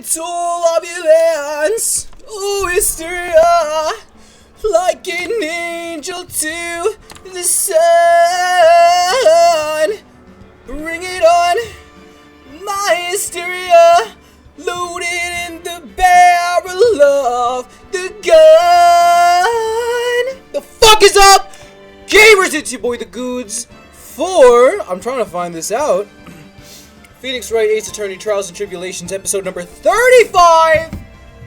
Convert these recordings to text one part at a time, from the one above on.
turbulence, oh hysteria, like an angel to the sun. Bring it on, my hysteria, loaded in the barrel of the gun. The fuck is up, gamers? It's your boy the Goods for, I'm trying to find this out, Phoenix Wright Ace Attorney Trials and Tribulations, episode number 35!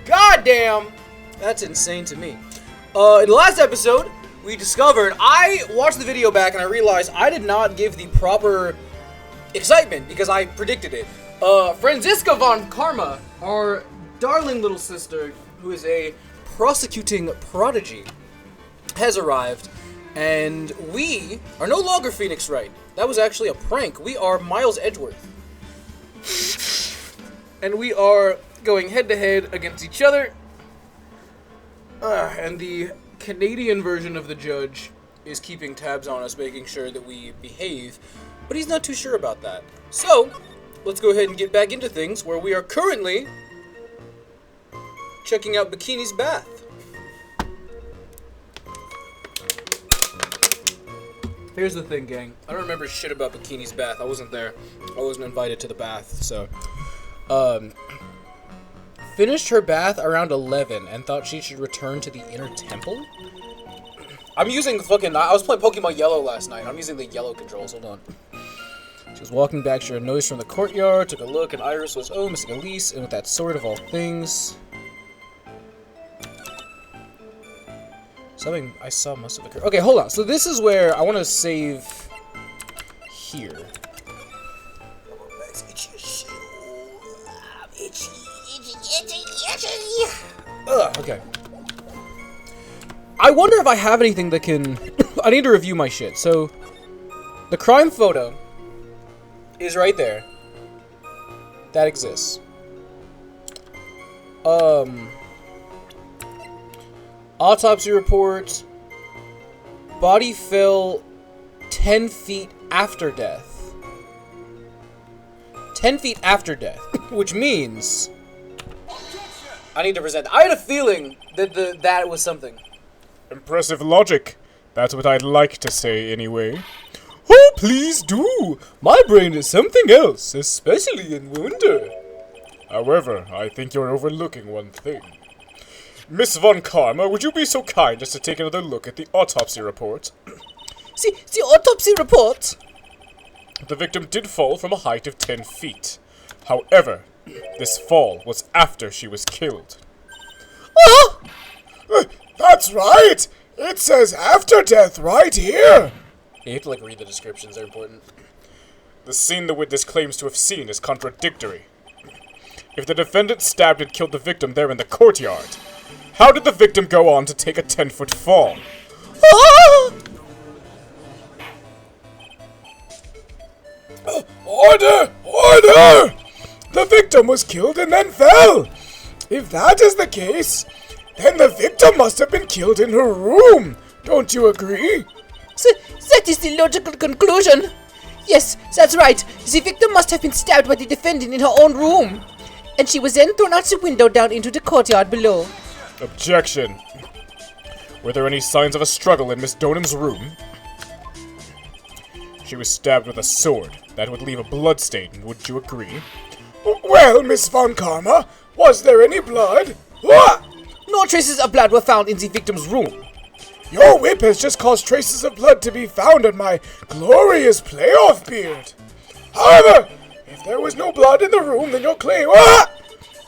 Goddamn! That's insane to me. In the last episode, we discovered, I watched the video back and I realized I did not give the proper excitement because I predicted it. Franziska von Karma, our darling little sister, who is a prosecuting prodigy, has arrived, and we are no longer Phoenix Wright. That was actually a prank. We are Miles Edgeworth. And we are going head-to-head against each other. And the Canadian version of the judge is keeping tabs on us, making sure that we behave. But he's not too sure about that. So, let's go ahead and get back into things, where we are currently checking out Bikini's bath. Here's the thing, gang. I don't remember shit about Bikini's bath. I wasn't there. I wasn't invited to the bath, so. Finished her bath around 11 and thought she should return to the inner temple? I'm using the fucking... I was playing Pokemon Yellow last night. I'm using the yellow controls. Hold on. She was walking back. She heard a noise from the courtyard. Took a look, and Iris was, oh, missing Elise, and with that sword of all things. Something I saw must have occurred. Okay, hold on. So this is where I want to save here. Ugh, okay. I wonder if I have anything that can... I need to review my shit. So, the crime photo is right there. That exists. Autopsy report. Body fell 10 feet after death. 10 feet after death. Which means... I need to present. I had a feeling that that was something. Impressive logic. That's what I'd like to say, anyway. Oh, please do. My brain is something else, especially in wonder. However, I think you're overlooking one thing. Miss Von Karma, would you be so kind as to take another look at the autopsy report? The autopsy report? The victim did fall from a height of 10 feet. However, this fall was after she was killed. Oh! That's right! It says after death right here! You have to, read the descriptions, they're important. The scene the witness claims to have seen is contradictory. If the defendant stabbed and killed the victim there in the courtyard, how did the victim go on to take a 10-foot fall? Oh! Order! Order! The victim was killed and then fell! If that is the case, then the victim must have been killed in her room! Don't you agree? That is the logical conclusion. Yes, that's right. The victim must have been stabbed by the defendant in her own room. And she was then thrown out the window down into the courtyard below. Objection. Were there any signs of a struggle in Miss Donham's room? She was stabbed with a sword. That would leave a bloodstain, would you agree? Well, Miss Von Karma, was there any blood? What? No traces of blood were found in the victim's room. Your whip has just caused traces of blood to be found on my glorious playoff beard. However, if there was no blood in the room, then your claim... Ah!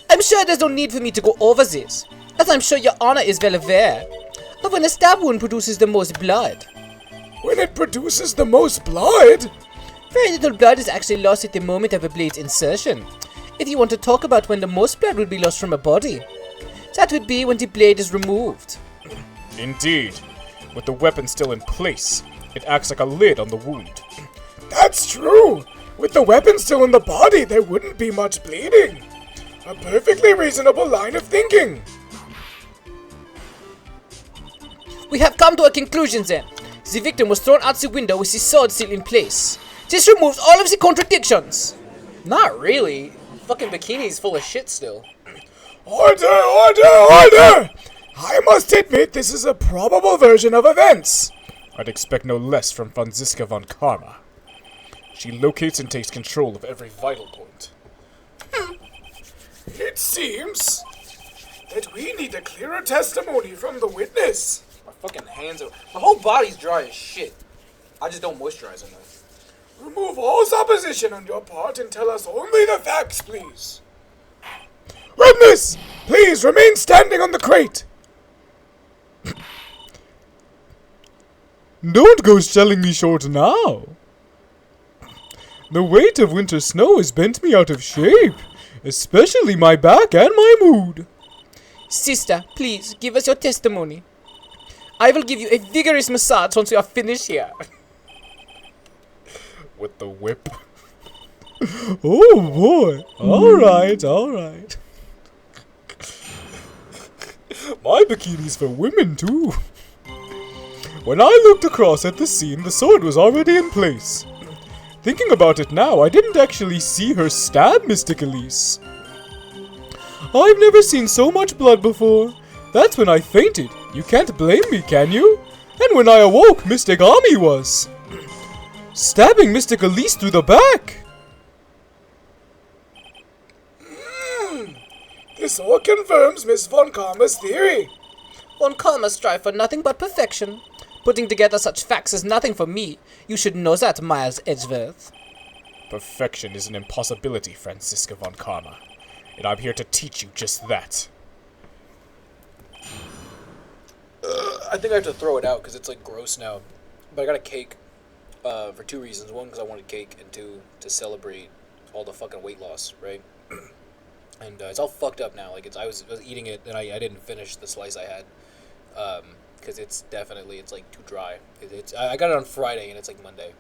I'm sure there's no need for me to go over this, as I'm sure your honor is well aware of when a stab wound produces the most blood. When it produces the most blood? Very little blood is actually lost at the moment of a blade's insertion. If you want to talk about when the most blood would be lost from a body, that would be when the blade is removed. Indeed. With the weapon still in place, it acts like a lid on the wound. That's true! With the weapon still in the body, there wouldn't be much bleeding. A perfectly reasonable line of thinking. We have come to a conclusion then. The victim was thrown out the window with his sword still in place. This removes all of the contradictions. Not really. Fucking Bikini's full of shit still. Order, order, order! I must admit this is a probable version of events. I'd expect no less from Franziska von Karma. She locates and takes control of every vital point. It seems that we need a clearer testimony from the witness. My fucking hands are... My whole body's dry as shit. I just don't moisturize enough. Remove all supposition on your part and tell us only the facts, please. Witness, please remain standing on the crate. Don't go selling me short now. The weight of winter snow has bent me out of shape, especially my back and my mood. Sister, please, give us your testimony. I will give you a vigorous massage once we are finished here. With the whip. Oh boy. Alright, alright. My bikini's for women too. When I looked across at the scene, the sword was already in place. Thinking about it now, I didn't actually see her stab Mystic Elise. I've never seen so much blood before. That's when I fainted. You can't blame me, can you? And when I awoke, Mystic Ami was stabbing Mystic Elise through the back. This all confirms Miss Von Karma's theory. Von Karma strive for nothing but perfection. Putting together such facts is nothing for me. You should know that, Miles Edgeworth. Perfection is an impossibility, Franziska Von Karma. And I'm here to teach you just that. I think I have to throw it out because it's like gross now. But I got a cake for two reasons. One, because I wanted cake, and two, to celebrate all the fucking weight loss, right? And it's all fucked up now. Like I was eating it, and I didn't finish the slice I had because it's like too dry. I got it on Friday, and it's like Monday.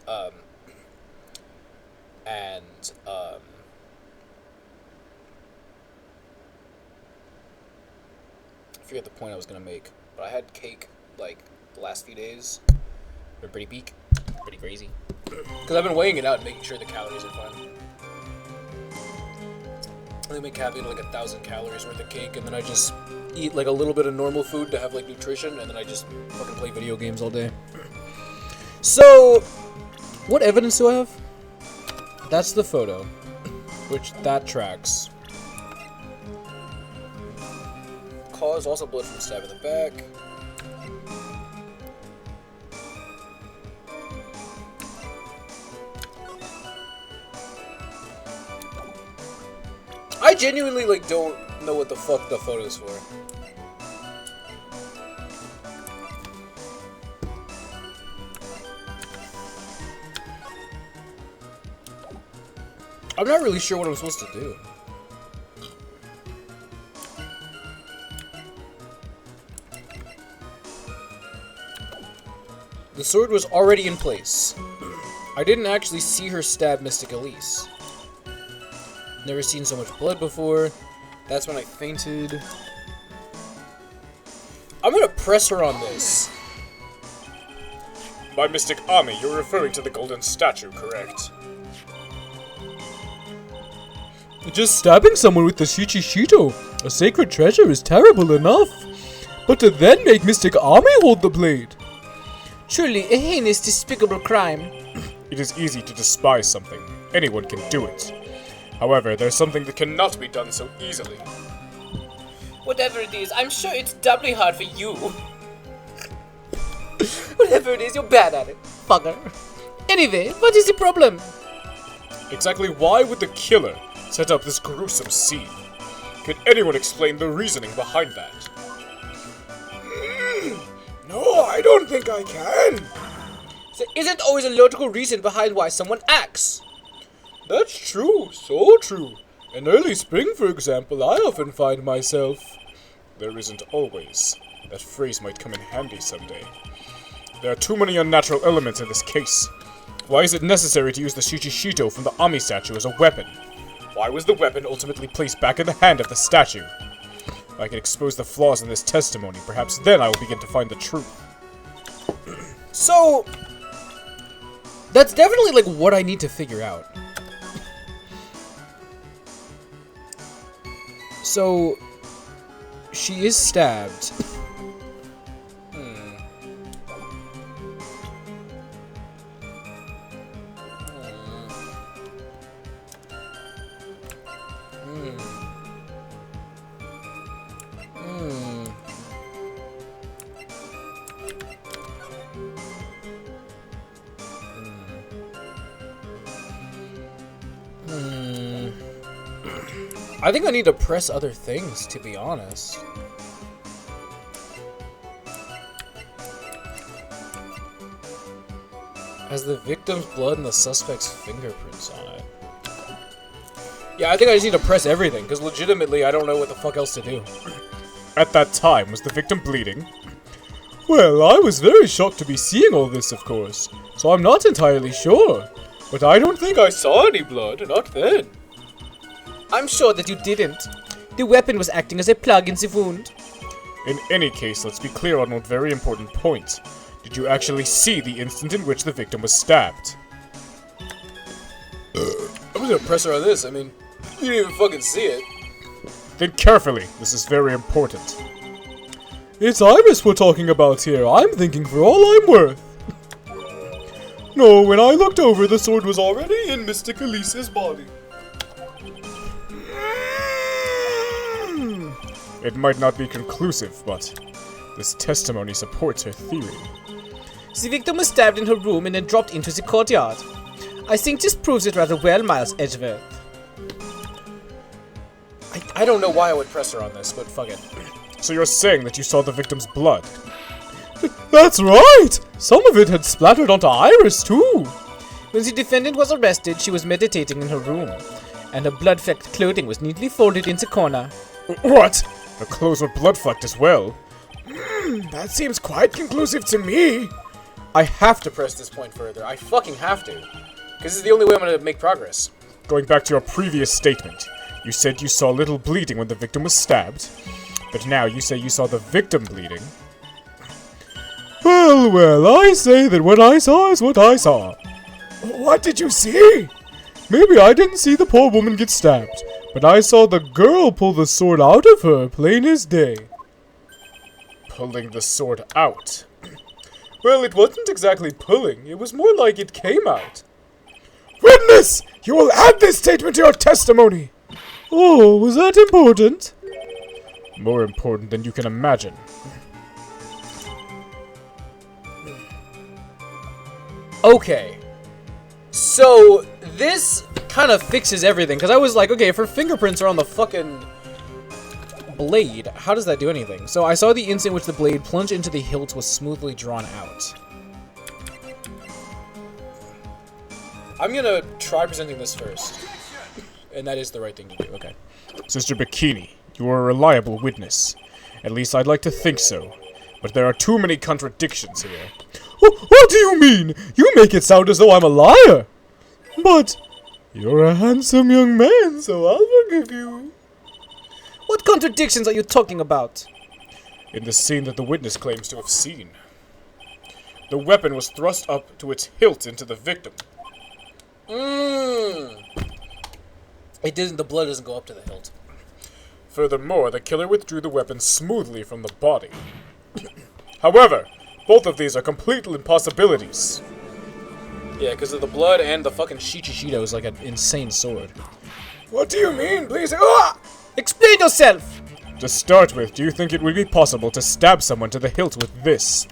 I forget the point I was gonna make, but I had cake like the last few days. They're pretty crazy. Because I've been weighing it out and making sure the calories are fine. I make like 1,000 calories worth of cake, and then I just eat like a little bit of normal food to have like nutrition, and then I just fucking play video games all day. So, what evidence do I have? That's the photo, which that tracks. Cause also blood from stab in the back. I genuinely like don't know what the fuck the photo's for. I'm not really sure what I'm supposed to do. The sword was already in place. I didn't actually see her stab Mystic Elise. Never seen so much blood before. That's when I fainted. I'm gonna press her on this. By Mystic Ami, you're referring to the golden statue, correct? Just stabbing someone with the Shichishito, a sacred treasure, is terrible enough. But to then make Mystic Ami hold the blade. Truly a heinous, despicable crime. It is easy to despise something. Anyone can do it. However, there's something that cannot be done so easily. Whatever it is, I'm sure it's doubly hard for you. Whatever it is, you're bad at it, fucker. Anyway, what is the problem? Exactly why would the killer set up this gruesome scene? Could anyone explain the reasoning behind that? No, I don't think I can. There isn't always a logical reason behind why someone acts. That's true, so true. In early spring, for example, I often find myself... There isn't always. That phrase might come in handy someday. There are too many unnatural elements in this case. Why is it necessary to use the Shichishito from the Ami statue as a weapon? Why was the weapon ultimately placed back in the hand of the statue? If I can expose the flaws in this testimony, perhaps then I will begin to find the truth. So, that's definitely like what I need to figure out. So, she is stabbed. I think I need to press other things, to be honest. Has the victim's blood and the suspect's fingerprints on it. Yeah, I think I just need to press everything, because legitimately I don't know what the fuck else to do. At that time, was the victim bleeding? Well, I was very shocked to be seeing all this, of course, so I'm not entirely sure. But I don't think I saw any blood, not then. I'm sure that you didn't. The weapon was acting as a plug in the wound. In any case, let's be clear on one very important point. Did you actually see the instant in which the victim was stabbed? I'm just gonna press her on this, I mean, you didn't even fucking see it. Think carefully, this is very important. It's Iris we're talking about here, I'm thinking for all I'm worth. No, when I looked over, the sword was already in Mystic Elise's body. It might not be conclusive, but this testimony supports her theory. The victim was stabbed in her room and then dropped into the courtyard. I think this proves it rather well, Miles Edgeworth. I don't know why I would press her on this, but fuck it. So you're saying that you saw the victim's blood? That's right! Some of it had splattered onto Iris, too! When the defendant was arrested, she was meditating in her room, and her blood-flecked clothing was neatly folded in the corner. What? The clothes were blood-flecked as well? That seems quite conclusive to me. I have to press this point further. I fucking have to. Because it's the only way I'm gonna make progress. Going back to your previous statement, you said you saw little bleeding when the victim was stabbed, but now you say you saw the victim bleeding. Well, well, I say that what I saw is what I saw. What did you see? Maybe I didn't see the poor woman get stabbed, but I saw the girl pull the sword out of her, plain as day. Pulling the sword out? Well, it wasn't exactly pulling, it was more like it came out. Witness! You will add this statement to your testimony! Oh, was that important? More important than you can imagine. Okay. So, this kind of fixes everything, because I was like, okay, if her fingerprints are on the fucking blade, how does that do anything? So I saw the instant in which the blade plunged into the hilt was smoothly drawn out. I'm gonna try presenting this first. And that is the right thing to do, okay. Sister Bikini, you are a reliable witness. At least I'd like to think so. But there are too many contradictions here. What do you mean? You make it sound as though I'm a liar. But you're a handsome young man, so I'll forgive you. What contradictions are you talking about? In the scene that the witness claims to have seen, the weapon was thrust up to its hilt into the victim. It didn't, the blood doesn't go up to the hilt. Furthermore, the killer withdrew the weapon smoothly from the body. However, both of these are complete impossibilities. Yeah, because of the blood and the fucking Shichido is like an insane sword. What do you mean, please? Ah! Explain yourself! To start with, do you think it would be possible to stab someone to the hilt with this?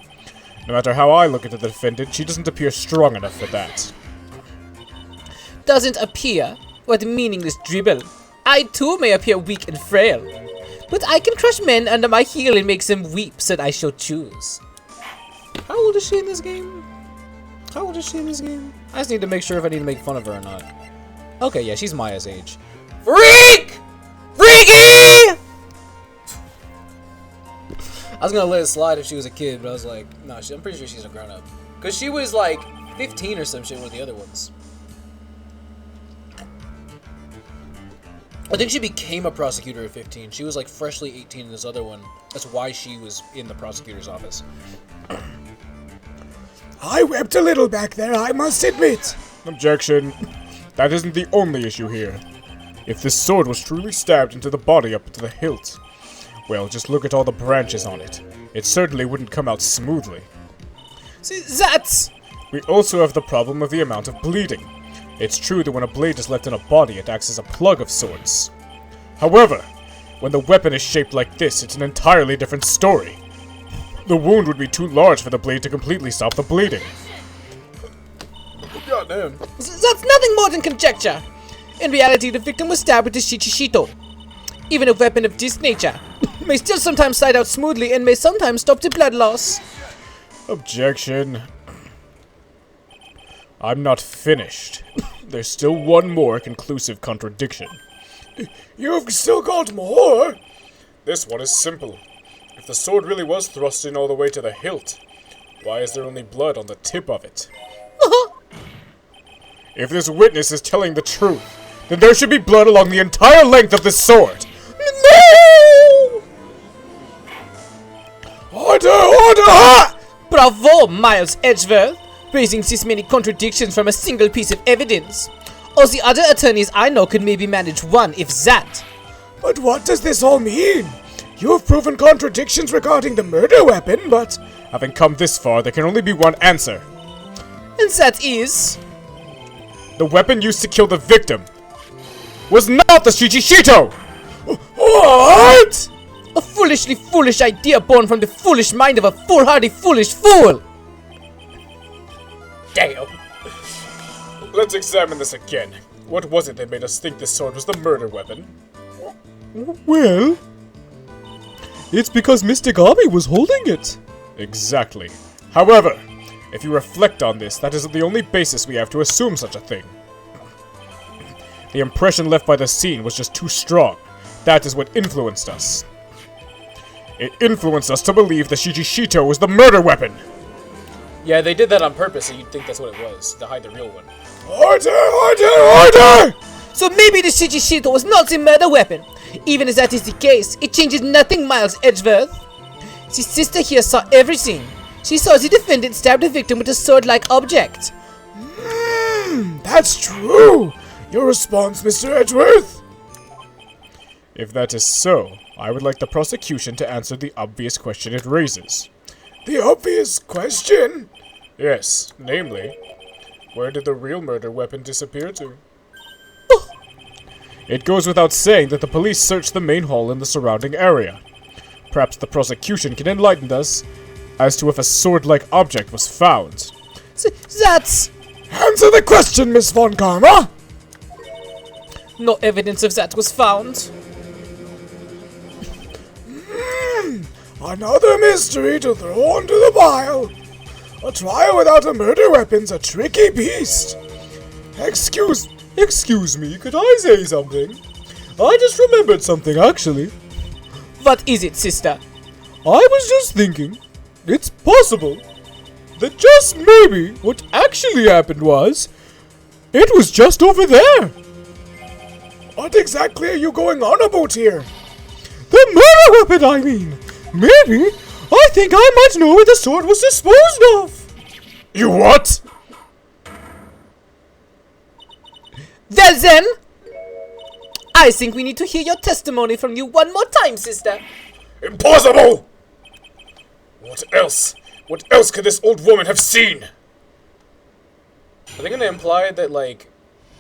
No matter how I look at the defendant, she doesn't appear strong enough for that. Doesn't appear? What meaningless dribble. I too may appear weak and frail, but I can crush men under my heel and make them weep so that I shall choose. How old is she in this game? How old is she in this game? I just need to make sure if I need to make fun of her or not. Okay, yeah, she's Maya's age. Freak! Freaky! I was gonna let it slide if she was a kid, but I was like, no, I'm pretty sure she's a grown-up. Because she was like 15 or some shit with the other ones. I think she became a prosecutor at 15. She was like freshly 18 in this other one. That's why she was in the prosecutor's office. I wept a little back there, I must admit. Objection. That isn't the only issue here. If this sword was truly stabbed into the body up to the hilt, well, just look at all the branches on it. It certainly wouldn't come out smoothly. See, that's... We also have the problem of the amount of bleeding. It's true that when a blade is left in a body, it acts as a plug of sorts. However, when the weapon is shaped like this, it's an entirely different story. The wound would be too large for the blade to completely stop the bleeding. Goddamn. That's nothing more than conjecture. In reality, the victim was stabbed with a shichishito. Even a weapon of this nature may still sometimes slide out smoothly and may sometimes stop the blood loss. Objection. I'm not finished. There's still one more conclusive contradiction. You've still got more? This one is simple. If the sword really was thrust in all the way to the hilt, why is there only blood on the tip of it? If this witness is telling the truth, then there should be blood along the entire length of this sword. No! Order! Order! Bravo, Miles Edgeworth, raising this many contradictions from a single piece of evidence. All the other attorneys I know could maybe manage one, if that. But what does this all mean? You have proven contradictions regarding the murder weapon, but... Having come this far, there can only be one answer. And that is... The weapon used to kill the victim was not the Shichishito! What?! A foolishly foolish idea born from the foolish mind of a foolhardy foolish fool! Damn. Let's examine this again. What was it that made us think this sword was the murder weapon? Well, it's because Mr. Gami was holding it. Exactly. However, if you reflect on this, that isn't the only basis we have to assume such a thing. The impression left by the scene was just too strong. That is what influenced us. It influenced us to believe the Shichishito was the murder weapon! Yeah, they did that on purpose, so you'd think that's what it was, to hide the real one. Order! Order! Order! So maybe the Shichishito was not the murder weapon. Even as that is the case, it changes nothing, Miles Edgeworth. The sister here saw everything. She saw the defendant stab the victim with a sword-like object. That's true! Your response, Mr. Edgeworth? If that is so, I would like the prosecution to answer the obvious question it raises. The obvious question? Yes, namely, where did the real murder weapon disappear to? It goes without saying that the police searched the main hall and the surrounding area. Perhaps the prosecution can enlighten us as to if a sword-like object was found. That's... Answer the question, Miss Von Karma! No evidence of that was found. Another mystery to throw onto the pile. A trial without a murder weapon's a tricky beast. Excuse me, could I say something? I just remembered something, actually. What is it, sister? I was just thinking, it's possible that just maybe what actually happened was, it was just over there. What exactly are you going on about here? The murder weapon, I mean. Maybe, I think I might know where the sword was disposed of. You what? Well then, I think we need to hear your testimony from you one more time, sister. Impossible! What else? What else could this old woman have seen? Are they gonna imply that, like,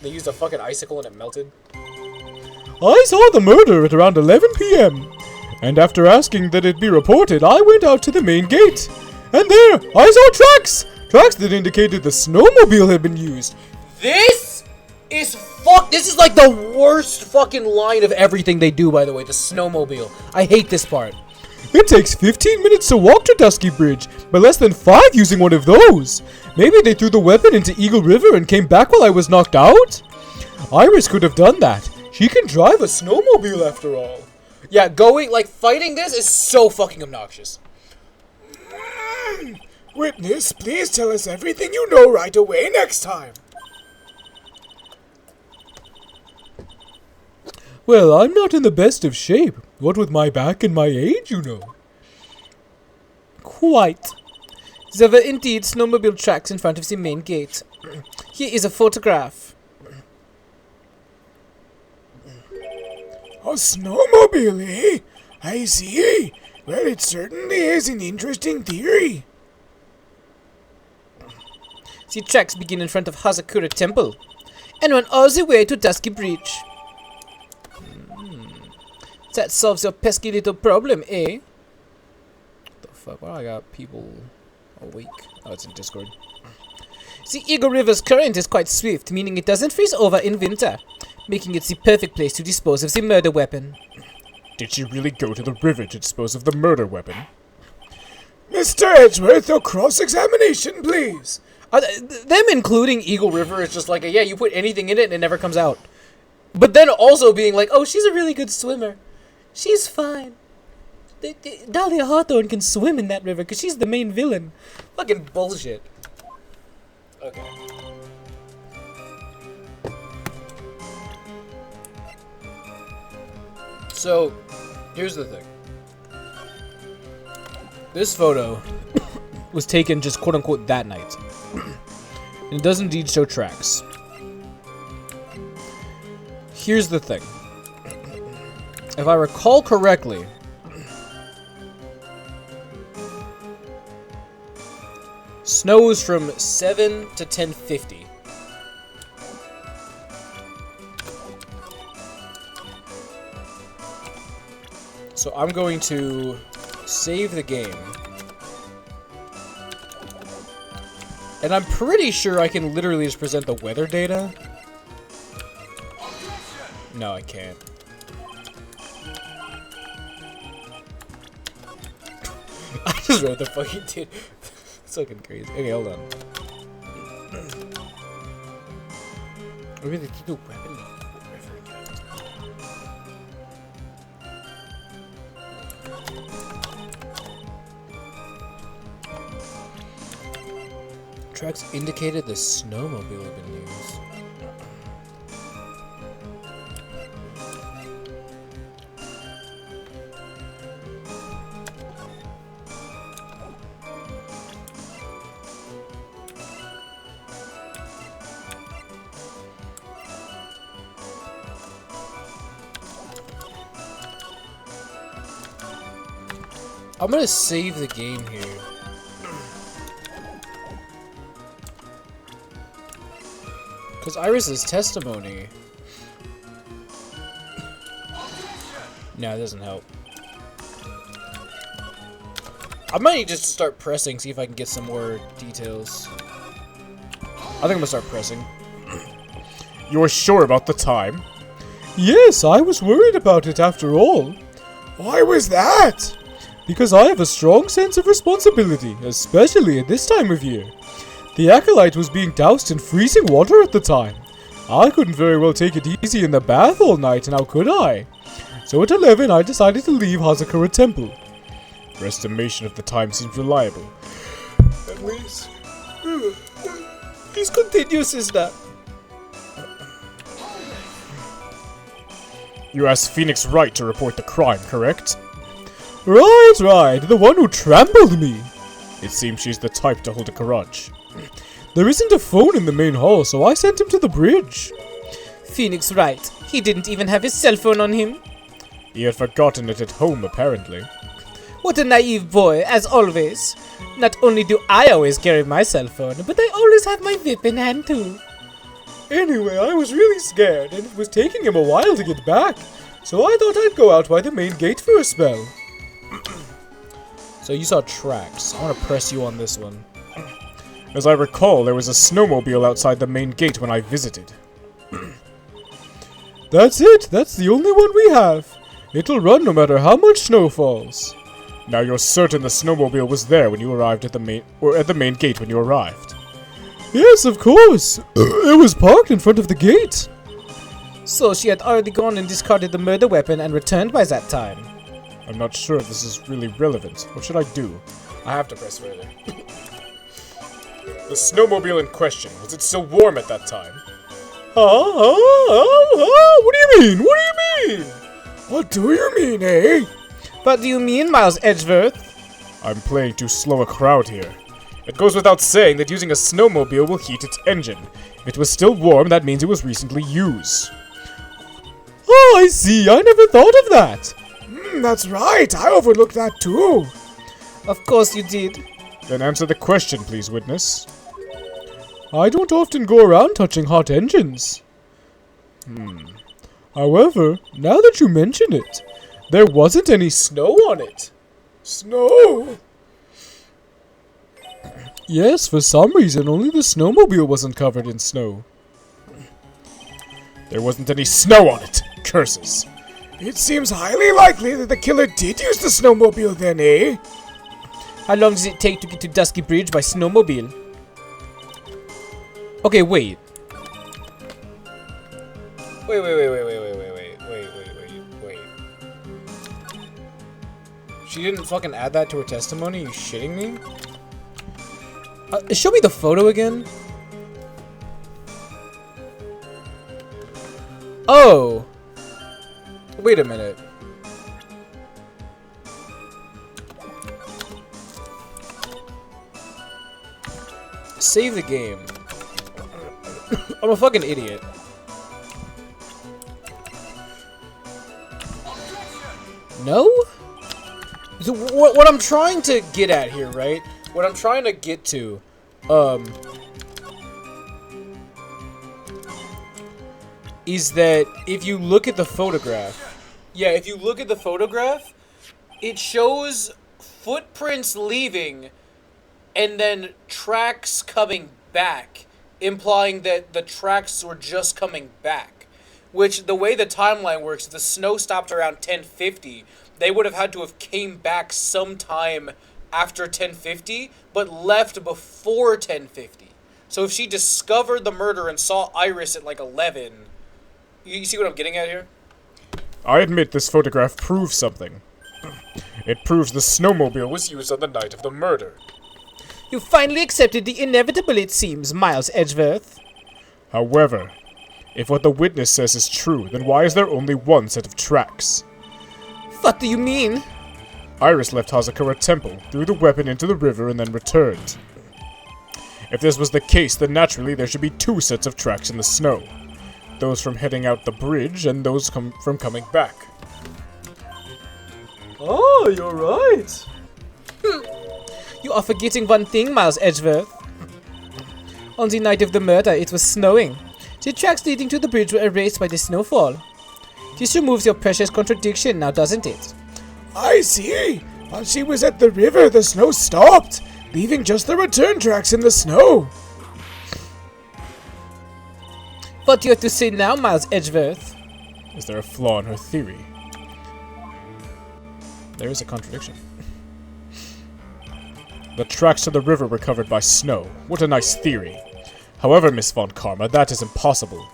they used a fucking icicle and it melted? I saw the murder at around 11 p.m. And after asking that it be reported, I went out to the main gate. And there, I saw tracks! Tracks that indicated the snowmobile had been used. This is this is like the worst fucking line of everything they do, by the way, the snowmobile. I hate this part. It takes 15 minutes to walk to Dusky Bridge, but less than 5 using one of those. Maybe they threw the weapon into Eagle River and came back while I was knocked out? Iris could have done that. She can drive a snowmobile after all. Yeah, fighting this is so fucking obnoxious. Witness, please tell us everything you know right away next time. Well, I'm not in the best of shape. What with my back and my age, you know. Quite. There were indeed snowmobile tracks in front of the main gate. Here is a photograph. A snowmobile, eh? I see. Well, it certainly is an interesting theory. The tracks begin in front of Hazakura Temple and run all the way to Dusky Bridge. That solves your pesky little problem, eh? What the fuck? Why I got people awake? Oh, it's in Discord. The Eagle River's current is quite swift, meaning it doesn't freeze over in winter, making it the perfect place to dispose of the murder weapon. Did she really go to the river to dispose of the murder weapon? Mr. Edgeworth, a cross-examination, please. Them including Eagle River is just like, yeah, you put anything in it and it never comes out. But then also being like, oh, she's a really good swimmer. She's fine. Dahlia Hawthorne can swim in that river because she's the main villain. Fucking bullshit. Okay. So, here's the thing. This photo was taken just quote-unquote that night. And it does indeed show tracks. Here's the thing. If I recall correctly, snows from 7 to 10:50. So I'm going to save the game. And I'm pretty sure I can literally just present the weather data. No, I can't. I just wrote the fucking dude. It's fucking crazy. Okay, hold on. I really did do weapon. Tracks indicated the snowmobile had been used. I'm gonna save the game here. Because Iris's testimony... No, it doesn't help. I might just start pressing, see if I can get some more details. I think I'm gonna start pressing. You're sure about the time? Yes, I was worried about it after all. Why was that? Because I have a strong sense of responsibility, especially at this time of year. The Acolyte was being doused in freezing water at the time. I couldn't very well take it easy in the bath all night, now could I? So at 11 I decided to leave Hazakura Temple. Your estimation of the time seems reliable. At least. Please continue, sister. You asked Phoenix Wright to report the crime, correct? Right, the one who trampled me. It seems she's the type to hold a grudge. There isn't a phone in the main hall, so I sent him to the bridge. Phoenix Wright. He didn't even have his cell phone on him. He had forgotten it at home, apparently. What a naive boy, as always. Not only do I always carry my cell phone, but I always have my whip in hand too. Anyway, I was really scared, and it was taking him a while to get back. So I thought I'd go out by the main gate for a spell. So you saw tracks. I want to press you on this one. As I recall, there was a snowmobile outside the main gate when I visited. That's it. That's the only one we have. It'll run no matter how much snow falls. Now you're certain the snowmobile was there when you arrived at the main gate when you arrived? Yes, of course. It was parked in front of the gate. So she had already gone and discarded the murder weapon and returned by that time. I'm not sure if this is really relevant. What should I do? I have to press further. The snowmobile in question, was it still warm at that time? What do you mean? What do you mean? What do you mean, eh? What do you mean, Miles Edgeworth? I'm playing too slow a crowd here. It goes without saying that using a snowmobile will heat its engine. If it was still warm, that means it was recently used. Oh, I see. I never thought of that. That's right. I overlooked that too. Of course you did. Then answer the question, please, witness. I don't often go around touching hot engines. However, now that you mention it, there wasn't any snow on it. Snow? Yes, for some reason, only the snowmobile wasn't covered in snow. There wasn't any snow on it. Curses. It seems highly likely that the killer did use the snowmobile then, eh? How long does it take to get to Dusky Bridge by snowmobile? Okay, wait. Wait. She didn't fucking add that to her testimony? You shitting me? Show me the photo again. Oh! Wait a minute. Save the game. I'm a fucking idiot. No? So what I'm trying to get at here, right? What I'm trying to get to, is that if you look at the photograph, if you look at the photograph, it shows footprints leaving and then tracks coming back, implying that the tracks were just coming back. Which, the way the timeline works, the snow stopped around 10:50. They would have had to have came back sometime after 10:50, but left before 10:50. So if she discovered the murder and saw Iris at like 11, you see what I'm getting at here? I admit this photograph proves something. It proves the snowmobile was used on the night of the murder. You finally accepted the inevitable, it seems, Miles Edgeworth. However, if what the witness says is true, then why is there only one set of tracks? What do you mean? Iris left Hazakura Temple, threw the weapon into the river, and then returned. If this was the case, then naturally there should be two sets of tracks in the snow. Those from heading out the bridge, and those from coming back. Oh, you're right. You are forgetting one thing, Miles Edgeworth. On the night of the murder, it was snowing. The tracks leading to the bridge were erased by the snowfall. This removes your precious contradiction now, doesn't it? I see. While she was at the river, the snow stopped, leaving just the return tracks in the snow. What do you have to say now, Miles Edgeworth? Is there a flaw in her theory? There is a contradiction. The tracks to the river were covered by snow. What a nice theory. However, Miss Von Karma, that is impossible.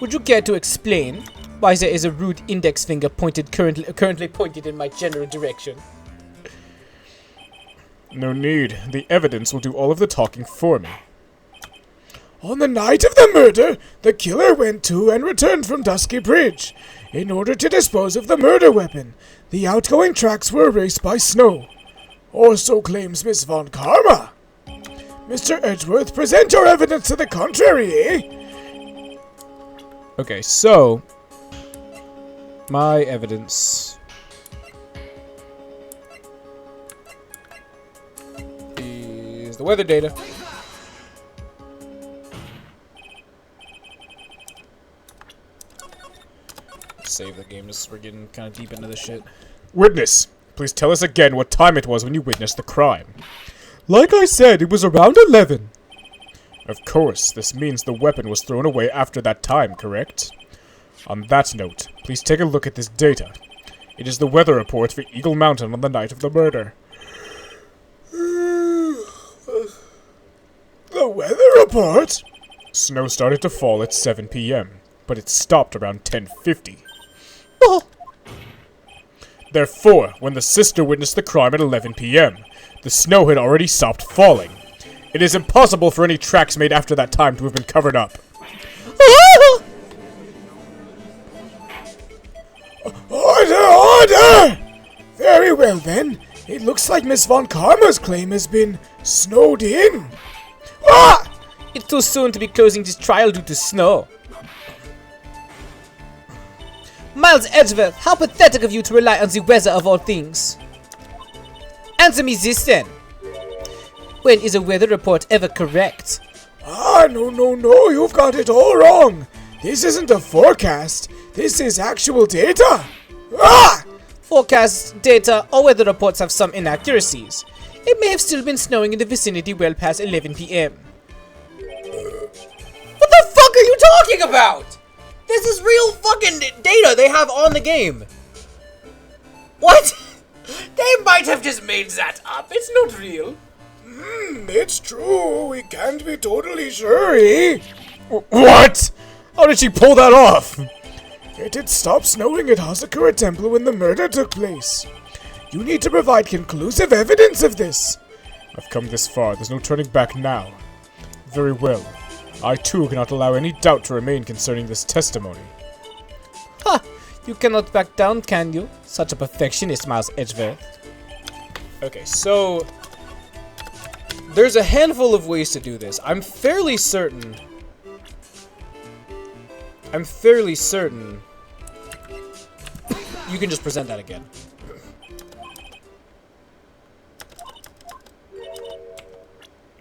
Would you care to explain why there is a rude index finger currently pointed in my general direction? No need. The evidence will do all of the talking for me. On the night of the murder, the killer went to and returned from Dusky Bridge. In order to dispose of the murder weapon, the outgoing tracks were erased by snow. Or so claims Miss Von Karma. Mr. Edgeworth, present your evidence to the contrary, eh? Okay, so my evidence is the weather data. Save the game as we're getting kind of deep into this shit. Witness, please tell us again what time it was when you witnessed the crime. Like I said, it was around 11. Of course, this means the weapon was thrown away after that time, correct? On that note, please take a look at this data. It is the weather report for Eagle Mountain on the night of the murder. The weather report? Snow started to fall at 7 p.m., but it stopped around 10:50. Oh, Therefore, when the sister witnessed the crime at 11 p.m., the snow had already stopped falling. It is impossible for any tracks made after that time to have been covered up. Order! Very well then. It looks like Miss Von Karma's claim has been snowed in. Ah! it's too soon to be closing this trial due to snow. Miles Edgeworth, how pathetic of you to rely on the weather of all things. Answer me this then. When is a weather report ever correct? Ah, no, you've got it all wrong. This isn't a forecast. This is actual data. Ah! Forecasts, data, or weather reports have some inaccuracies. It may have still been snowing in the vicinity well past 11 p.m. What the fuck are you talking about? This is real fucking data they have on the game. What? They might have just made that up. It's not real. It's true. We can't be totally sure, eh? What? How did she pull that off? It had stopped snowing at Hazakura Temple when the murder took place. You need to provide conclusive evidence of this. I've come this far. There's no turning back now. Very well. I too cannot allow any doubt to remain concerning this testimony. Ha! You cannot back down, can you? Such a perfectionist, Miles Edgeworth. Okay, so there's a handful of ways to do this. I'm fairly certain. You can just present that again.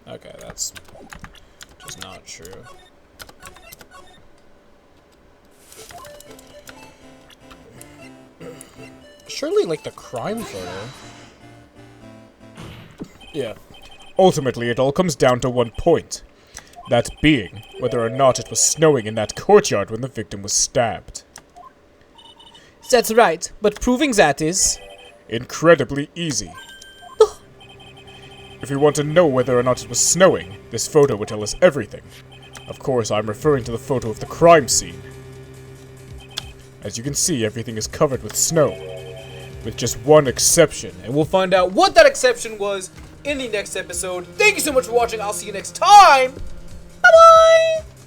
Okay, that's just not true. Surely, like, the crime photo. Yeah. Ultimately, it all comes down to one point. That being, whether or not it was snowing in that courtyard when the victim was stabbed. That's right, but proving that is... incredibly easy. If we want to know whether or not it was snowing, this photo would tell us everything. Of course, I'm referring to the photo of the crime scene. As you can see, everything is covered with snow. With just one exception. And we'll find out what that exception was in the next episode. Thank you so much for watching. I'll see you next time. Bye-bye!